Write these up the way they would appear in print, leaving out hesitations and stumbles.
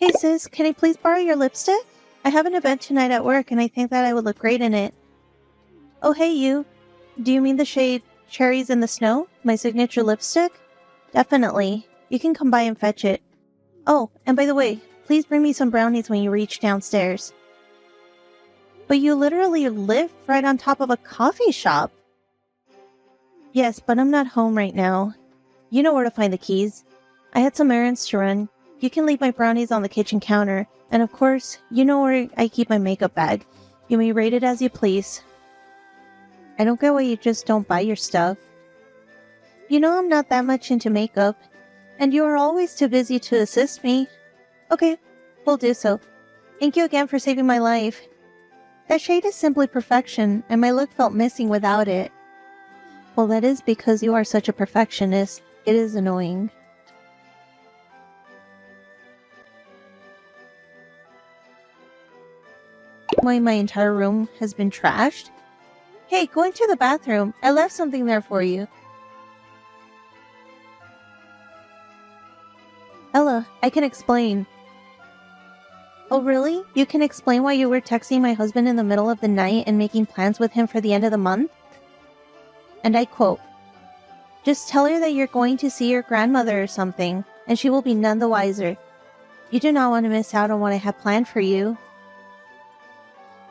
Hey sis, can I please borrow your lipstick? I have an event tonight at work and I think that I would look great in it. Oh hey you. Do you mean the shade Cherries in the Snow? My signature lipstick? Definitely. You can come by and fetch it. Oh, and by the way, please bring me some brownies when you reach downstairs. But you literally live right on top of a coffee shop. Yes, but I'm not home right now. You know where to find the keys. I had some errands to run. You can leave my brownies on the kitchen counter. And of course, you know where I keep my makeup bag. You may rate it as you please. I don't get why you just don't buy your stuff. You know I'm not that much into makeup. And you are always too busy to assist me. Okay, we'll do so. Thank you again for saving my life. That shade is simply perfection, and my look felt missing without it. Well, that is because you are such a perfectionist. It is annoying. Why my entire room has been trashed? Hey, go into the bathroom. I left something there for you. Ella, I can explain. Oh really? You can explain why you were texting my husband in the middle of the night and making plans with him for the end of the month? And I quote, "Just tell her that you're going to see your grandmother or something, and she will be none the wiser. You do not want to miss out on what I have planned for you."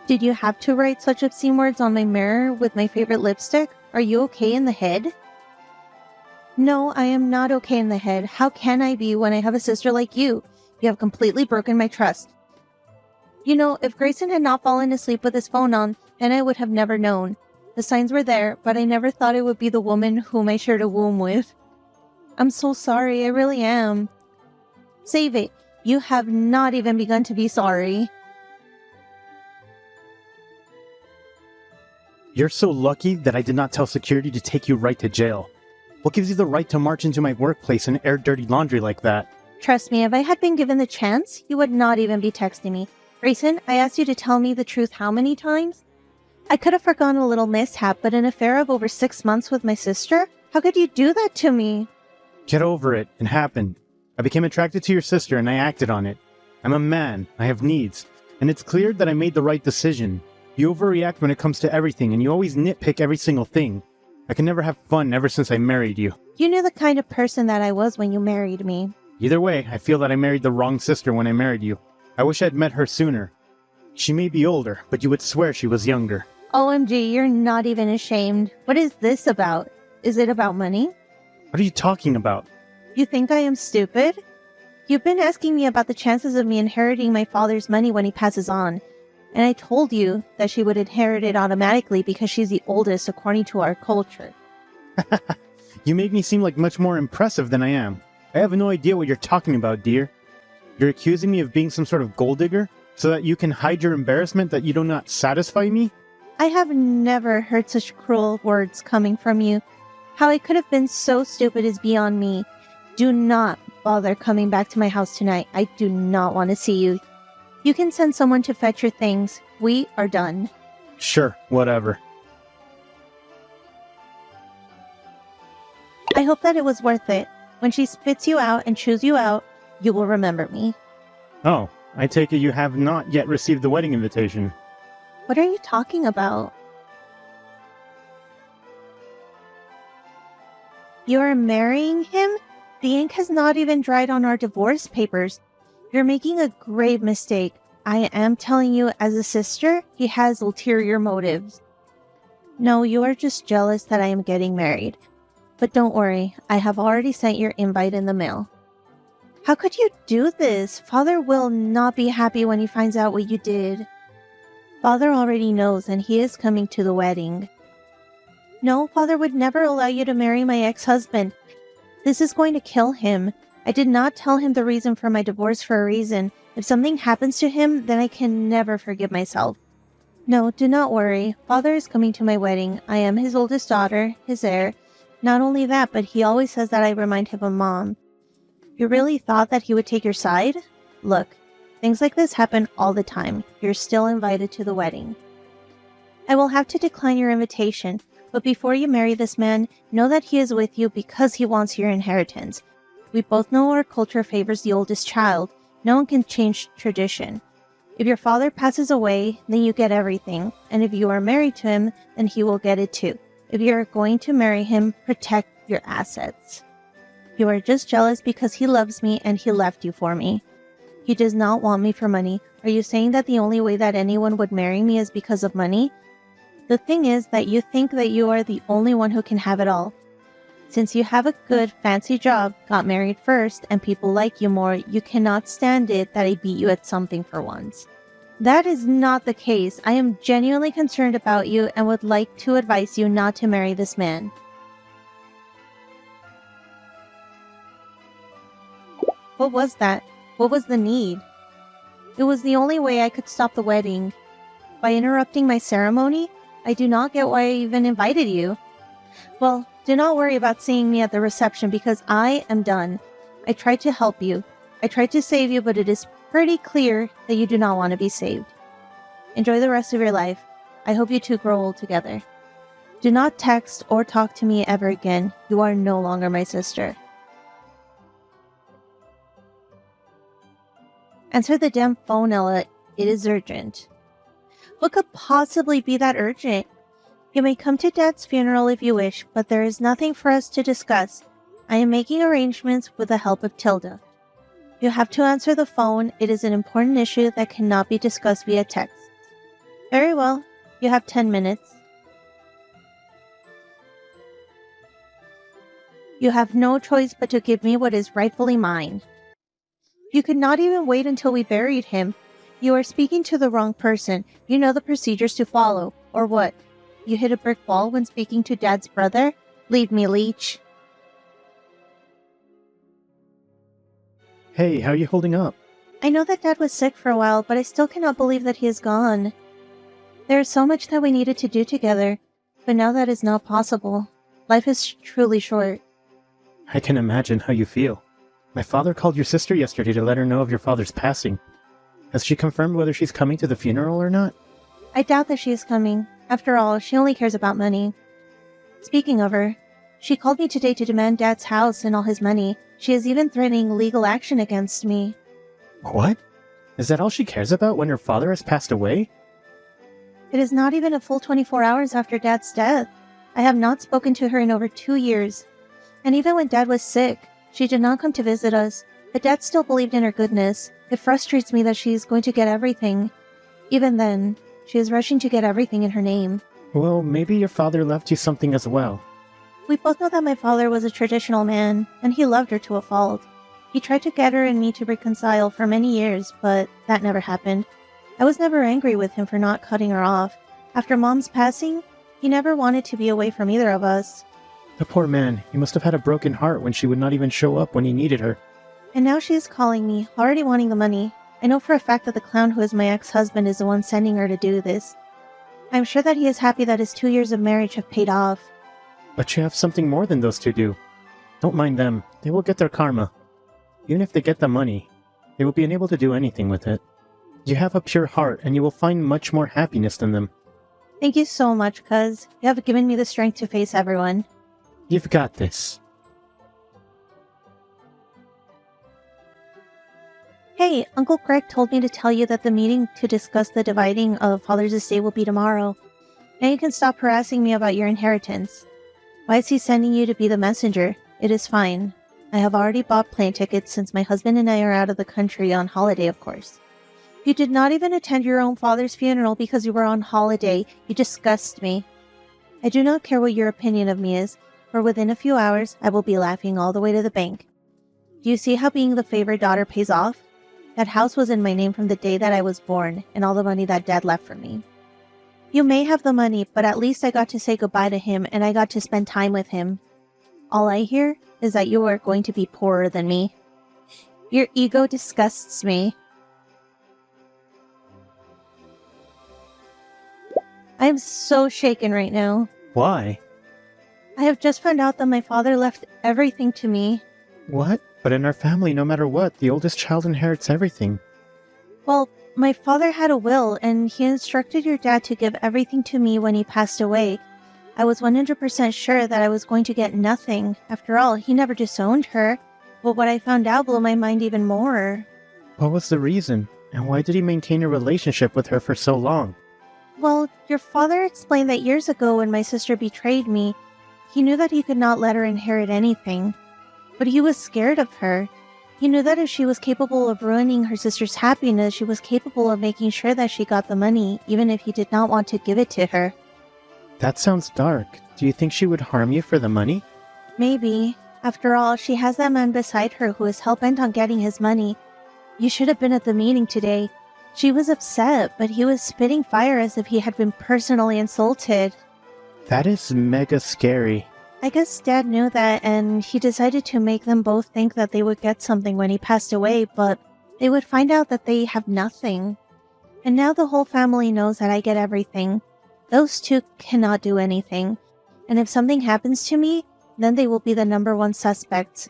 Did you have to write such obscene words on my mirror with my favorite lipstick? Are you okay in the head? No, I am not okay in the head. How can I be when I have a sister like you? You have completely broken my trust. You know, if Grayson had not fallen asleep with his phone on, then I would have never known. The signs were there, but I never thought it would be the woman whom I shared a womb with. I'm so sorry, I really am. Save it. You have not even begun to be sorry. You're so lucky that I did not tell security to take you right to jail. What gives you the right to march into my workplace and air dirty laundry like that? Trust me, if I had been given the chance, you would not even be texting me. Grayson, I asked you to tell me the truth how many times? I could have forgone a little mishap, but an affair of over 6 months with my sister? How could you do that to me? Get over it. It happened. I became attracted to your sister and I acted on it. I'm a man. I have needs. And it's clear that I made the right decision. You overreact when it comes to everything and you always nitpick every single thing. I can never have fun ever since I married you. You knew the kind of person that I was when you married me. Either way, I feel that I married the wrong sister when I married you. I wish I'd met her sooner. She may be older, but you would swear she was younger. OMG, you're not even ashamed. What is this about? Is it about money? What are you talking about? You think I am stupid? You've been asking me about the chances of me inheriting my father's money when he passes on. And I told you that she would inherit it automatically because she's the oldest according to our culture. You make me seem like much more impressive than I am. I have no idea what you're talking about, dear. You're accusing me of being some sort of gold digger so that you can hide your embarrassment that you do not satisfy me? I have never heard such cruel words coming from you. How I could have been so stupid is beyond me. Do not bother coming back to my house tonight. I do not want to see you. You can send someone to fetch your things. We are done. Sure, whatever. I hope that it was worth it. When she spits you out and chews you out, you will remember me. Oh, I take it you have not yet received the wedding invitation. What are you talking about? You are marrying him? The ink has not even dried on our divorce papers. You're making a grave mistake. I am telling you as a sister, he has ulterior motives. No, you are just jealous that I am getting married. But don't worry, I have already sent your invite in the mail. How could you do this? Father will not be happy when he finds out what you did. Father already knows and he is coming to the wedding. No, Father would never allow you to marry my ex-husband. This is going to kill him. I did not tell him the reason for my divorce for a reason. If something happens to him, then I can never forgive myself. No, do not worry. Father is coming to my wedding. I am his oldest daughter, his heir. Not only that, but he always says that I remind him of Mom. You really thought that he would take your side? Look, things like this happen all the time. You're still invited to the wedding. I will have to decline your invitation, but before you marry this man, know that he is with you because he wants your inheritance. We both know our culture favors the oldest child, No one can change tradition. If your father passes away, then you get everything. And if you are married to him, then he will get it too. If you are going to marry him, protect your assets. You are just jealous because he loves me and he left you for me. He does not want me for money. Are you saying that the only way that anyone would marry me is because of money? The thing is that you think that you are the only one who can have it all. Since you have a good, fancy job, got married first, and people like you more, you cannot stand it that I beat you at something for once. That is not the case. I am genuinely concerned about you and would like to advise you not to marry this man. What was that? What was the need? It was the only way I could stop the wedding. By interrupting my ceremony, I do not get why I even invited you. Well, do not worry about seeing me at the reception because I am done. I tried to help you. I tried to save you, but it is pretty clear that you do not want to be saved. Enjoy the rest of your life. I hope you two grow old together. Do not text or talk to me ever again. You are no longer my sister. Answer the damn phone, Ella. It is urgent. What could possibly be that urgent? You may come to Dad's funeral if you wish, but there is nothing for us to discuss. I am making arrangements with the help of Tilda. You have to answer the phone. It is an important issue that cannot be discussed via text. Very well. You have 10 minutes. You have no choice but to give me what is rightfully mine. You could not even wait until we buried him. You are speaking to the wrong person. You know the procedures to follow. Or what? You hit a brick wall when speaking to Dad's brother? Leave me, leech. Hey, how are you holding up? I know that Dad was sick for a while, but I still cannot believe that he is gone. There is so much that we needed to do together, but now that is not possible. Life is truly short. I can imagine how you feel. My father called your sister yesterday to let her know of your father's passing. Has she confirmed whether she's coming to the funeral or not? I doubt that she is coming. After all, she only cares about money. Speaking of her, she called me today to demand Dad's house and all his money. She is even threatening legal action against me. What? Is that all she cares about when her father has passed away? It is not even a full 24 hours after Dad's death. I have not spoken to her in over 2 years. And even when Dad was sick, she did not come to visit us. But Dad still believed in her goodness. It frustrates me that she is going to get everything. Even then, she is rushing to get everything in her name. Well, maybe your father left you something as well. We both know that my father was a traditional man, and he loved her to a fault. He tried to get her and me to reconcile for many years, but that never happened. I was never angry with him for not cutting her off. After Mom's passing, he never wanted to be away from either of us. The poor man, he must have had a broken heart when she would not even show up when he needed her. And now she is calling me, already wanting the money. I know for a fact that the clown who is my ex-husband is the one sending her to do this. I'm sure that he is happy that his 2 years of marriage have paid off. But you have something more than those two do. Don't mind them. They will get their karma. Even if they get the money, they will be unable to do anything with it. You have a pure heart, and you will find much more happiness than them. Thank you so much, cuz you have given me the strength to face everyone. You've got this. Hey, Uncle Greg told me to tell you that the meeting to discuss the dividing of Father's estate will be tomorrow. Now you can stop harassing me about your inheritance. Why is he sending you to be the messenger? It is fine. I have already bought plane tickets since my husband and I are out of the country on holiday, of course. You did not even attend your own father's funeral because you were on holiday. You disgust me. I do not care what your opinion of me is, for within a few hours I will be laughing all the way to the bank. Do you see how being the favorite daughter pays off? That house was in my name from the day that I was born, and all the money that Dad left for me. You may have the money, but at least I got to say goodbye to him, and I got to spend time with him. All I hear is that you are going to be poorer than me. Your ego disgusts me. I am so shaken right now. Why? I have just found out that my father left everything to me. What? But in our family, no matter what, the oldest child inherits everything. Well, my father had a will, and he instructed your dad to give everything to me when he passed away. I was 100% sure that I was going to get nothing. After all, he never disowned her. But what I found out blew my mind even more. What was the reason? And why did he maintain a relationship with her for so long? Well, your father explained that years ago when my sister betrayed me, he knew that he could not let her inherit anything. But he was scared of her. He knew that if she was capable of ruining her sister's happiness, she was capable of making sure that she got the money, even if he did not want to give it to her. That sounds dark. Do you think she would harm you for the money? Maybe. After all, she has that man beside her who is hell-bent on getting his money. You should have been at the meeting today. She was upset, but he was spitting fire as if he had been personally insulted. That is mega scary. I guess Dad knew that, and he decided to make them both think that they would get something when he passed away, but they would find out that they have nothing. And now the whole family knows that I get everything. Those two cannot do anything. And if something happens to me, then they will be the number one suspects.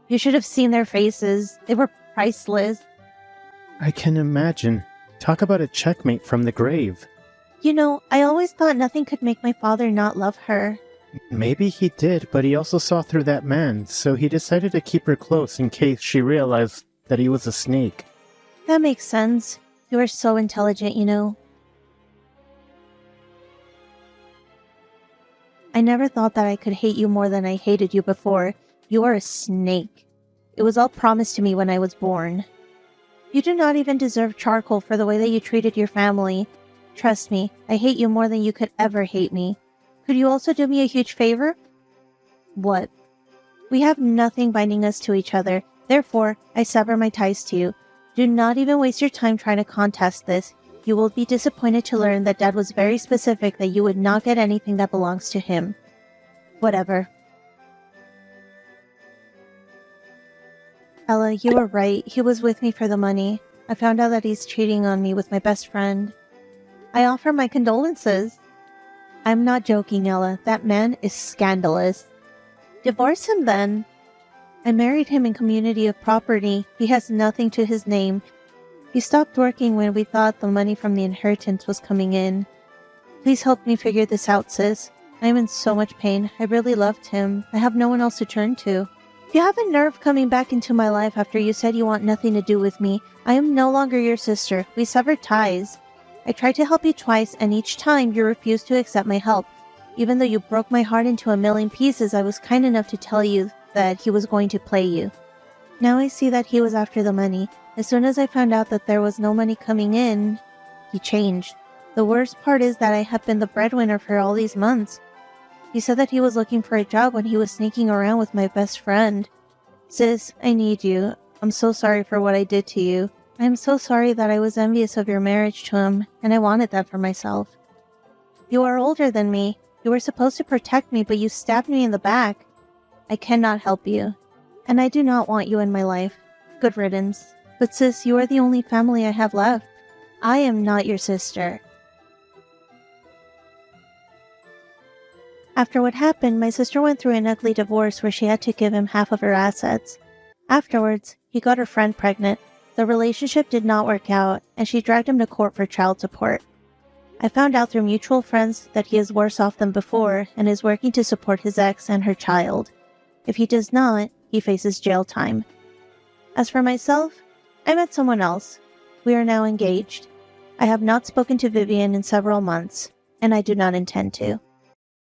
You should have seen their faces. They were priceless. I can imagine. Talk about a checkmate from the grave. You know, I always thought nothing could make my father not love her. Maybe he did, but he also saw through that man, so he decided to keep her close in case she realized that he was a snake. That makes sense. You are so intelligent, you know. I never thought that I could hate you more than I hated you before. You are a snake. It was all promised to me when I was born. You do not even deserve charcoal for the way that you treated your family. Trust me, I hate you more than you could ever hate me. Could you also do me a huge favor? What? We have nothing binding us to each other. Therefore, I sever my ties to you. Do not even waste your time trying to contest this. You will be disappointed to learn that Dad was very specific that you would not get anything that belongs to him. Whatever. Ella, you were right. He was with me for the money. I found out that he's cheating on me with my best friend. I offer my condolences. I'm not joking, Ella. That man is scandalous. Divorce him then. I married him in community of property. He has nothing to his name. He stopped working when we thought the money from the inheritance was coming in. Please help me figure this out, sis. I am in so much pain. I really loved him. I have no one else to turn to. You have a nerve coming back into my life after you said you want nothing to do with me. I am no longer your sister. We severed ties. I tried to help you twice, and each time you refused to accept my help. Even though you broke my heart into a million pieces, I was kind enough to tell you that he was going to play you. Now I see that he was after the money. As soon as I found out that there was no money coming in, he changed. The worst part is that I have been the breadwinner for all these months. He said that he was looking for a job when he was sneaking around with my best friend. Sis, I need you. I'm so sorry for what I did to you. I'm so sorry that I was envious of your marriage to him, and I wanted that for myself. You are older than me. You were supposed to protect me, but you stabbed me in the back. I cannot help you, and I do not want you in my life. Good riddance. But sis, you are the only family I have left. I am not your sister. After what happened, my sister went through an ugly divorce where she had to give him half of her assets. Afterwards, he got her friend pregnant. The relationship did not work out, and she dragged him to court for child support. I found out through mutual friends that he is worse off than before and is working to support his ex and her child. If he does not, he faces jail time. As for myself, I met someone else. We are now engaged. I have not spoken to Vivian in several months, and I do not intend to.